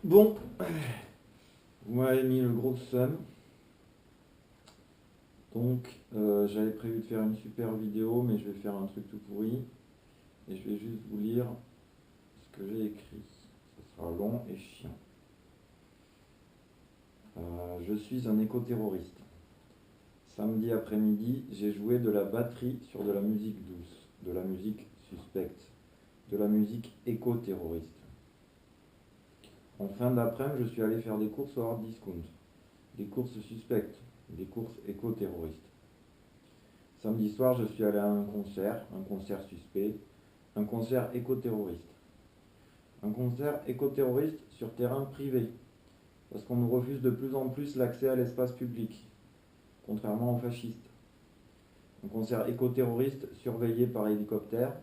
Bon, vous m'avez mis le gros seum. Donc, j'avais prévu de faire une super vidéo, mais je vais faire un truc tout pourri. Et je vais juste vous lire ce que j'ai écrit. Ça sera long et chiant. Je suis un éco-terroriste. Samedi après-midi, j'ai joué de la batterie sur de la musique douce, de la musique suspecte, de la musique éco-terroriste. En fin d'après-midi, je suis allé faire des courses au hard discount. Des courses suspectes, des courses éco-terroristes. Samedi soir, je suis allé à un concert suspect, un concert éco-terroriste. Un concert éco-terroriste sur terrain privé, parce qu'on nous refuse de plus en plus l'accès à l'espace public, contrairement aux fascistes. Un concert éco-terroriste surveillé par hélicoptère.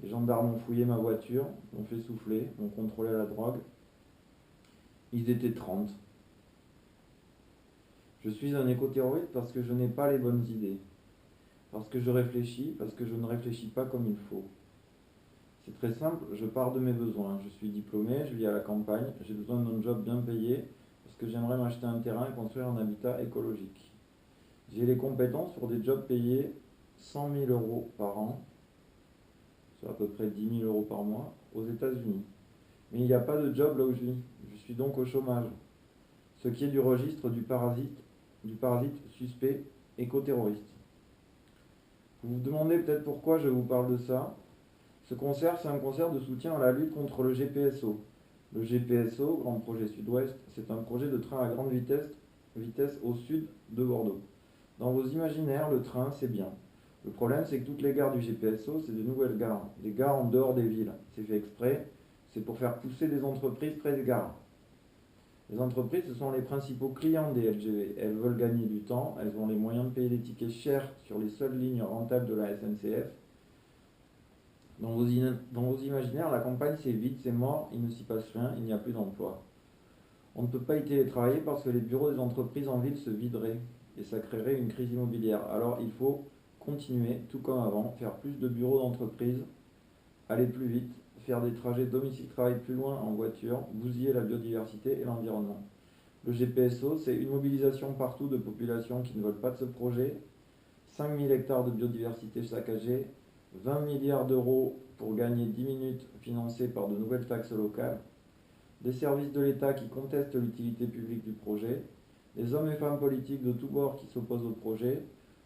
Les gendarmes ont fouillé ma voiture, m'ont fait souffler, m'ont contrôlé la drogue. Ils étaient 30. Je suis un éco-terroriste parce que je n'ai pas les bonnes idées. Parce que je réfléchis, parce que je ne réfléchis pas comme il faut. C'est très simple, je pars de mes besoins. Je suis diplômé, je vis à la campagne, j'ai besoin d'un job bien payé parce que j'aimerais m'acheter un terrain et construire un habitat écologique. J'ai les compétences pour des jobs payés 100 000 euros par an, soit à peu près 10 000 euros par mois, aux États-Unis. Mais il n'y a pas de job là où je vis. Je suis donc au chômage. Ce qui est du registre du parasite suspect éco-terroriste. Vous vous demandez peut-être pourquoi je vous parle de ça. Ce concert, c'est un concert de soutien à la lutte contre le GPSO. Le GPSO, Grand Projet Sud-Ouest, c'est un projet de train à grande vitesse au sud de Bordeaux. Dans vos imaginaires, le train, c'est bien. Le problème, c'est que toutes les gares du GPSO, c'est de nouvelles gares. Des gares en dehors des villes. C'est fait exprès. C'est pour faire pousser des entreprises près des gares. Les entreprises, ce sont les principaux clients des LGV. Elles veulent gagner du temps. Elles ont les moyens de payer des tickets chers sur les seules lignes rentables de la SNCF. Dans vos imaginaires, la campagne c'est vide, c'est mort, il ne s'y passe rien, il n'y a plus d'emploi. On ne peut pas y télétravailler parce que les bureaux des entreprises en ville se videraient et ça créerait une crise immobilière. Alors il faut continuer, tout comme avant, faire plus de bureaux d'entreprise, aller plus vite, faire des trajets domicile-travail plus loin en voiture, bousiller la biodiversité et l'environnement. Le GPSO, c'est une mobilisation partout de populations qui ne veulent pas de ce projet, 5000 hectares de biodiversité saccagés, 20 milliards d'euros pour gagner 10 minutes financés par de nouvelles taxes locales, des services de l'État qui contestent l'utilité publique du projet, des hommes et femmes politiques de tous bords qui s'opposent au projet,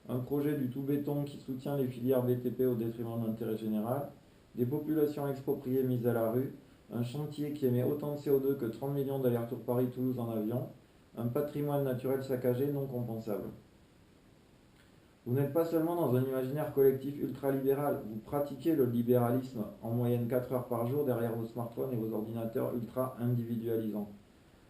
un projet du tout béton qui soutient les filières BTP au détriment de l'intérêt général, des populations expropriées mises à la rue, un chantier qui émet autant de CO2 que 30 millions d'allers-retours Paris-Toulouse en avion, un patrimoine naturel saccagé non compensable. Vous n'êtes pas seulement dans un imaginaire collectif ultralibéral, vous pratiquez le libéralisme en moyenne 4 heures par jour derrière vos smartphones et vos ordinateurs ultra-individualisants.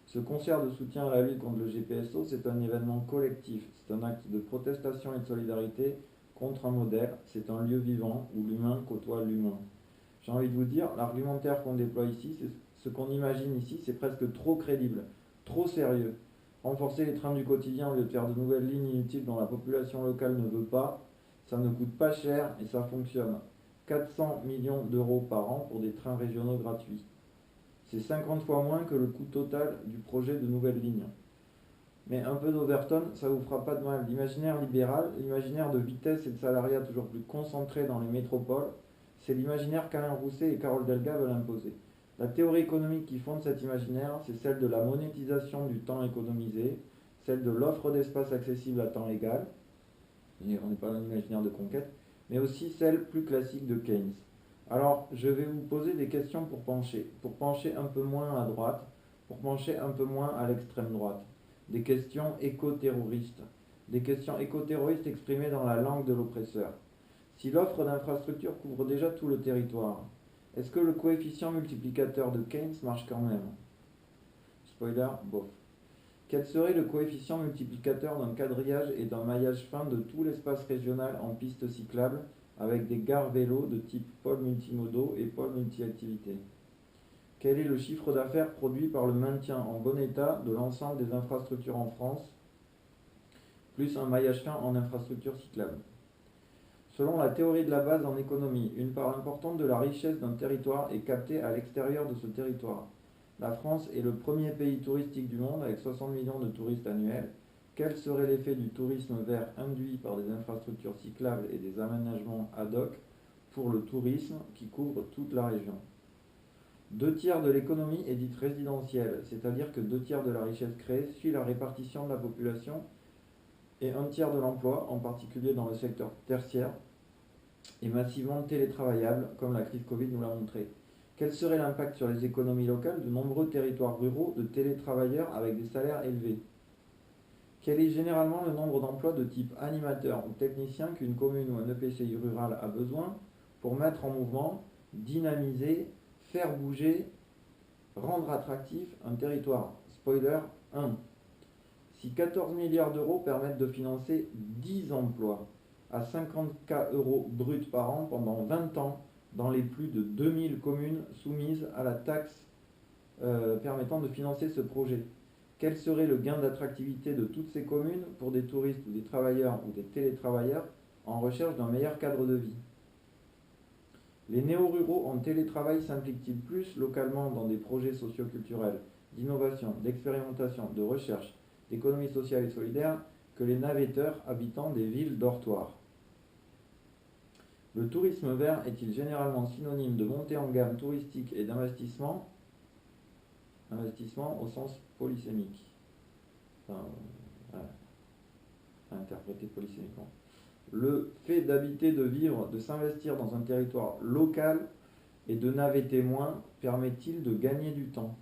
Ce concert de soutien à la lutte contre le GPSO, c'est un événement collectif, c'est un acte de protestation et de solidarité contre un modèle, c'est un lieu vivant où l'humain côtoie l'humain. J'ai envie de vous dire, l'argumentaire qu'on déploie ici, ce qu'on imagine ici, c'est presque trop crédible, trop sérieux. Renforcer les trains du quotidien au lieu de faire de nouvelles lignes inutiles dont la population locale ne veut pas, ça ne coûte pas cher et ça fonctionne. 400 millions d'euros par an pour des trains régionaux gratuits. C'est 50 fois moins que le coût total du projet de nouvelles lignes. Mais un peu d'Overton, ça vous fera pas de mal. L'imaginaire libéral, l'imaginaire de vitesse et de salariat toujours plus concentré dans les métropoles, c'est l'imaginaire qu'Alain Rousset et Carole Delga veulent imposer. La théorie économique qui fonde cet imaginaire, c'est celle de la monétisation du temps économisé, celle de l'offre d'espace accessible à temps égal, on n'est pas dans l'imaginaire de conquête, mais aussi celle plus classique de Keynes. Alors, je vais vous poser des questions pour pencher un peu moins à droite, pour pencher un peu moins à l'extrême droite. Des questions éco-terroristes. Des questions éco-terroristes exprimées dans la langue de l'oppresseur. Si l'offre d'infrastructures couvre déjà tout le territoire, est-ce que le coefficient multiplicateur de Keynes marche quand même? Spoiler, bof. Quel serait le coefficient multiplicateur d'un quadrillage et d'un maillage fin de tout l'espace régional en pistes cyclables avec des gares vélos de type pôle multimodaux et pôle multi-activités? Quel est le chiffre d'affaires produit par le maintien en bon état de l'ensemble des infrastructures en France, plus un maillage fin en infrastructures cyclables? Selon la théorie de la base en économie, une part importante de la richesse d'un territoire est captée à l'extérieur de ce territoire. La France est le premier pays touristique du monde avec 60 millions de touristes annuels. Quel serait l'effet du tourisme vert induit par des infrastructures cyclables et des aménagements ad hoc pour le tourisme qui couvre toute la région? 2 tiers de l'économie est dite résidentielle, c'est-à-dire que 2 tiers de la richesse créée suit la répartition de la population et 1 tiers de l'emploi, en particulier dans le secteur tertiaire, est massivement télétravaillable, comme la crise Covid nous l'a montré. Quel serait l'impact sur les économies locales de nombreux territoires ruraux de télétravailleurs avec des salaires élevés? Quel est généralement le nombre d'emplois de type animateur ou technicien qu'une commune ou un EPCI rural a besoin pour mettre en mouvement, dynamiser, faire bouger, rendre attractif un territoire? Spoiler 1. Si 14 milliards d'euros permettent de financer 10 emplois à 50K euros bruts par an pendant 20 ans dans les plus de 2000 communes soumises à la taxe permettant de financer ce projet, quel serait le gain d'attractivité de toutes ces communes pour des touristes ou des travailleurs ou des télétravailleurs en recherche d'un meilleur cadre de vie? Les néo-ruraux en télétravail s'impliquent-ils plus localement dans des projets socioculturels, d'innovation, d'expérimentation, de recherche, d'économie sociale et solidaire que les navetteurs habitant des villes dortoirs? Le tourisme vert est-il généralement synonyme de montée en gamme touristique et d'investissement au sens polysémique? Enfin, voilà, interprété polysémiquement. Le fait d'habiter, de vivre, de s'investir dans un territoire local et de navetter moins permet-il de gagner du temps?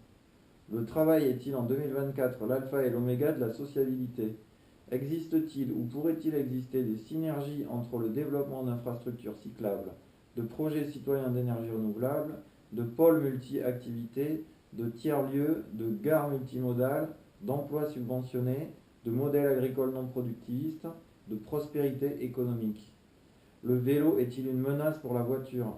Le travail est-il en 2024 l'alpha et l'oméga de la sociabilité? Existe-t-il ou pourrait-il exister des synergies entre le développement d'infrastructures cyclables, de projets citoyens d'énergie renouvelable, de pôles multi-activités, de tiers-lieux, de gares multimodales, d'emplois subventionnés, de modèles agricoles non productivistes, de prospérité économique? Le vélo est-il une menace pour la voiture?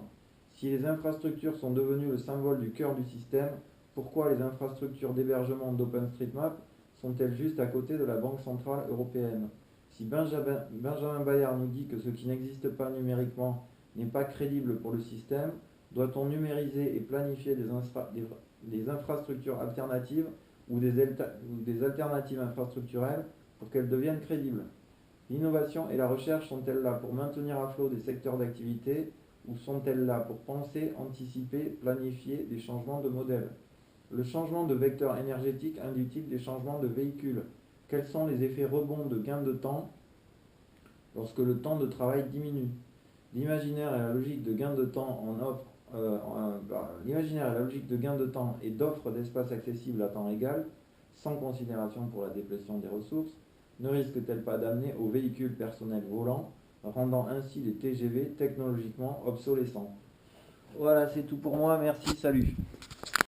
Si les infrastructures sont devenues le symbole du cœur du système, pourquoi les infrastructures d'hébergement d'OpenStreetMap sont-elles juste à côté de la Banque Centrale Européenne? Si Benjamin Bayard nous dit que ce qui n'existe pas numériquement n'est pas crédible pour le système, doit-on numériser et planifier des infrastructures alternatives ou des alternatives infrastructurelles pour qu'elles deviennent crédibles? L'innovation et la recherche sont-elles là pour maintenir à flot des secteurs d'activité ou sont-elles là pour penser, anticiper, planifier des changements de modèle? Le changement de vecteur énergétique induit-il des changements de véhicules? Quels sont les effets rebonds de gain de temps lorsque le temps de travail diminue? L'imaginaire et la logique de gain de temps l'imaginaire et la logique de gain de temps et d'offre d'espace accessible à temps égal, sans considération pour la déplétion des ressources, ne risque-t-elle pas d'amener aux véhicules personnels volants, rendant ainsi les TGV technologiquement obsolescents? Voilà, c'est tout pour moi. Merci, salut.